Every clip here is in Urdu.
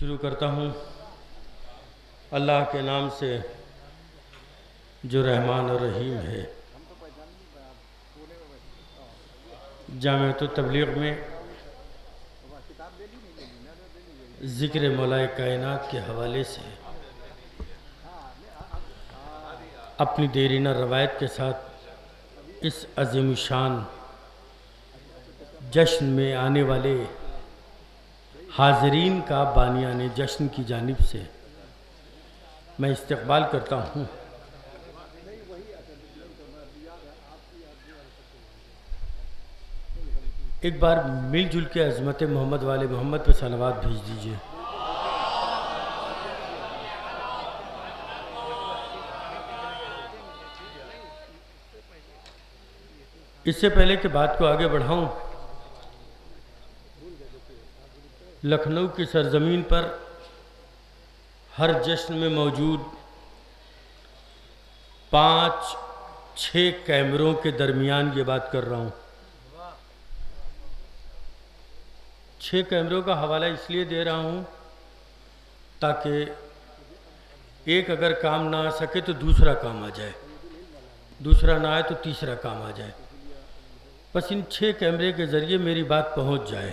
شروع کرتا ہوں اللہ کے نام سے جو رحمان اور رحیم ہے۔ جامعۃ التبلیغ میں ذکر مولا کائنات کے حوالے سے اپنی دیرینہ روایت کے ساتھ اس عظیم شان جشن میں آنے والے حاضرین کا بانیان جشن کی جانب سے میں استقبال کرتا ہوں۔ ایک بار مل جل کے عظمت محمد والے محمد پہ صلوات بھیج دیجئے۔ اس سے پہلے کہ بات کو آگے بڑھاؤں، لکھنؤ کی سرزمین پر ہر جشن میں موجود 5-6 کیمروں کے درمیان یہ بات کر رہا ہوں۔ 6 کیمروں کا حوالہ اس لیے دے رہا ہوں تاکہ ایک اگر کام نہ آ سکے تو دوسرا کام آ جائے، دوسرا نہ آئے تو تیسرا کام آ جائے، بس ان 6 کیمرے کے ذریعے میری بات پہنچ جائے۔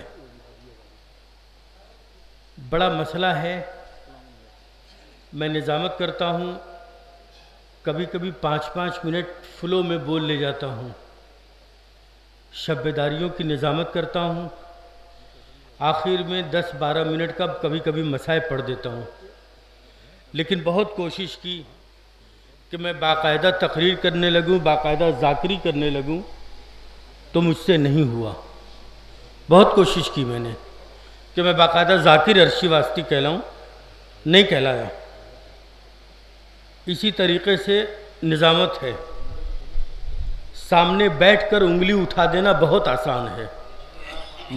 بڑا مسئلہ ہے، میں نظامت کرتا ہوں، کبھی کبھی 5-5 منٹ فلو میں بول لے جاتا ہوں، شب بیداریوں کی نظامت کرتا ہوں، آخر میں 10-12 منٹ کا کبھی کبھی مسائل پڑھ دیتا ہوں، لیکن بہت کوشش کی کہ میں باقاعدہ تقریر کرنے لگوں، باقاعدہ ذاکری کرنے لگوں، تو مجھ سے نہیں ہوا۔ بہت کوشش کی میں نے کہ میں باقاعدہ ذاکر عرشی واسطی کہلاؤں، نہیں کہلایا۔ اسی طریقے سے نظامت ہے، سامنے بیٹھ کر انگلی اٹھا دینا بہت آسان ہے،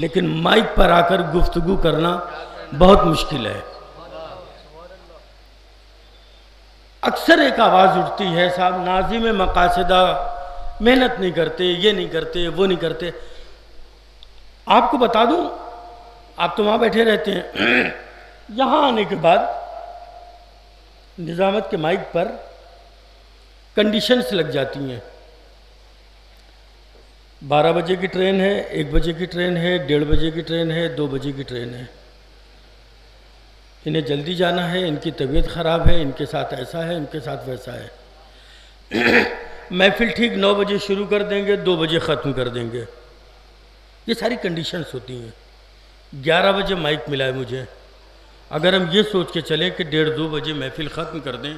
لیکن مائک پر آ کر گفتگو کرنا بہت مشکل ہے۔ اکثر ایک آواز اٹھتی ہے، صاحب ناظم مقاصدہ محنت نہیں کرتے، یہ نہیں کرتے، وہ نہیں کرتے۔ آپ کو بتا دوں، آپ تو وہاں بیٹھے رہتے ہیں، یہاں آنے کے بعد نظامت کے مائک پر کنڈیشنز لگ جاتی ہیں۔ 12 بجے کی ٹرین ہے، 1 بجے کی ٹرین ہے، 1:30 بجے کی ٹرین ہے، 2 بجے کی ٹرین ہے، انہیں جلدی جانا ہے، ان کی طبیعت خراب ہے، ان کے ساتھ ایسا ہے، ان کے ساتھ ویسا ہے۔ محفل ٹھیک 9 بجے شروع کر دیں گے، 2 بجے ختم کر دیں گے، یہ ساری کنڈیشنز ہوتی ہیں۔ 11 بجے مائک ملا ہے مجھے، اگر ہم یہ سوچ کے چلیں کہ 1:30-2 بجے محفل ختم کر دیں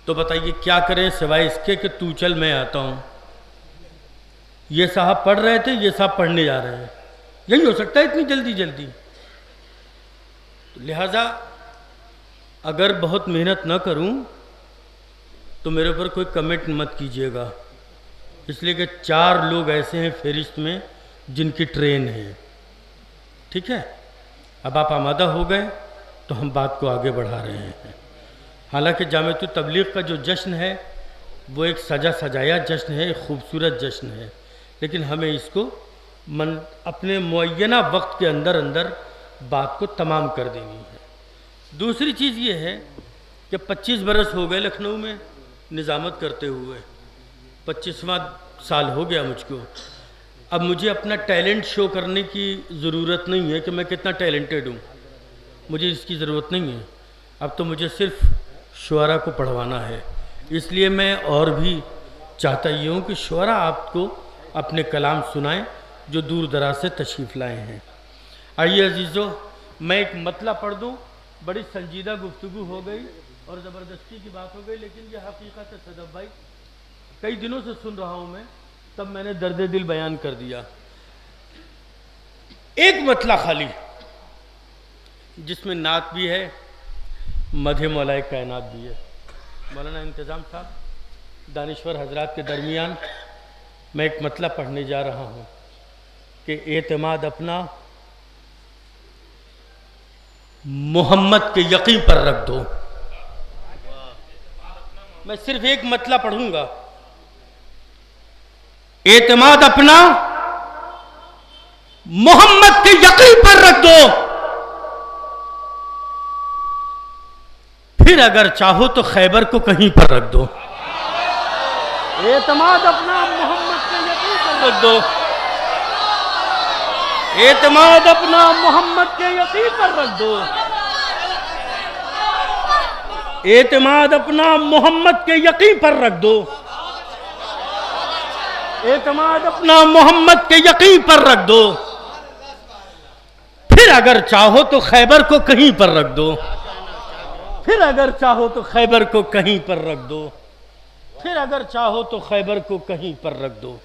تو بتائیے کیا کریں سوائے اس کے کہ تو چل میں آتا ہوں۔ یہ صاحب پڑھ رہے تھے، یہ صاحب پڑھنے جا رہے ہیں، یہی ہو سکتا ہے اتنی جلدی۔ لہٰذا اگر بہت محنت نہ کروں تو میرے اوپر کوئی کمنٹ مت کیجیے گا، اس لیے کہ 4 لوگ ایسے ہیں فہرست میں جن کی ٹرین ہے، ٹھیک ہے؟ اب آپ آمادہ ہو گئے تو ہم بات کو آگے بڑھا رہے ہیں۔ حالانکہ جامعۃ التبلیغ کا جو جشن ہے وہ ایک سجا سجایا جشن ہے، ایک خوبصورت جشن ہے، لیکن ہمیں اس کو اپنے معینہ وقت کے اندر بات کو تمام کر دینی ہے۔ دوسری چیز یہ ہے کہ 25 برس ہو گئے لکھنؤ میں نظامت کرتے ہوئے، 25واں سال ہو گیا مجھ کو۔ اب مجھے اپنا ٹیلنٹ شو کرنے کی ضرورت نہیں ہے کہ میں کتنا ٹیلنٹڈ ہوں، مجھے اس کی ضرورت نہیں ہے۔ اب تو مجھے صرف شعراء کو پڑھوانا ہے، اس لیے میں اور بھی چاہتا یہ ہوں کہ شعراء آپ کو اپنے کلام سنائیں جو دور دراز سے تشریف لائے ہیں۔ آئیے عزیزو، میں ایک مطلع پڑھ دوں، بڑی سنجیدہ گفتگو ہو گئی اور زبردستی کی بات ہو گئی، لیکن یہ حقیقت ہے صدف بھائی، کئی دنوں سے سن رہا ہوں میں، تب میں نے درد دل بیان کر دیا۔ ایک مطلع خالی جس میں نعت بھی ہے، مدح مولا کائنات بھی ہے۔ مولانا انتظام صاحب، دانشور حضرات کے درمیان میں ایک مطلع پڑھنے جا رہا ہوں کہ اعتماد اپنا محمد کے یقین پر رکھ دو۔ میں صرف ایک مطلع پڑھوں گا، اعتماد اپنا محمد کے یقین پر رکھ دو، پھر اگر چاہو تو خیبر کو کہیں پر رکھ دو. اعتماد اپنا محمد کے یقین پر رکھ دو. اعتماد اپنا محمد کے یقین پر رکھ دو. اعتماد اپنا محمد کے یقین پر رکھ دو. اعتماد اپنا محمد کے یقین پر رکھ دو. پھر اگر چاہو تو خیبر کو کہیں پر رکھ دو. پھر اگر چاہو تو خیبر کو کہیں پر رکھ دو. پھر اگر چاہو تو خیبر کو کہیں پر رکھ دو.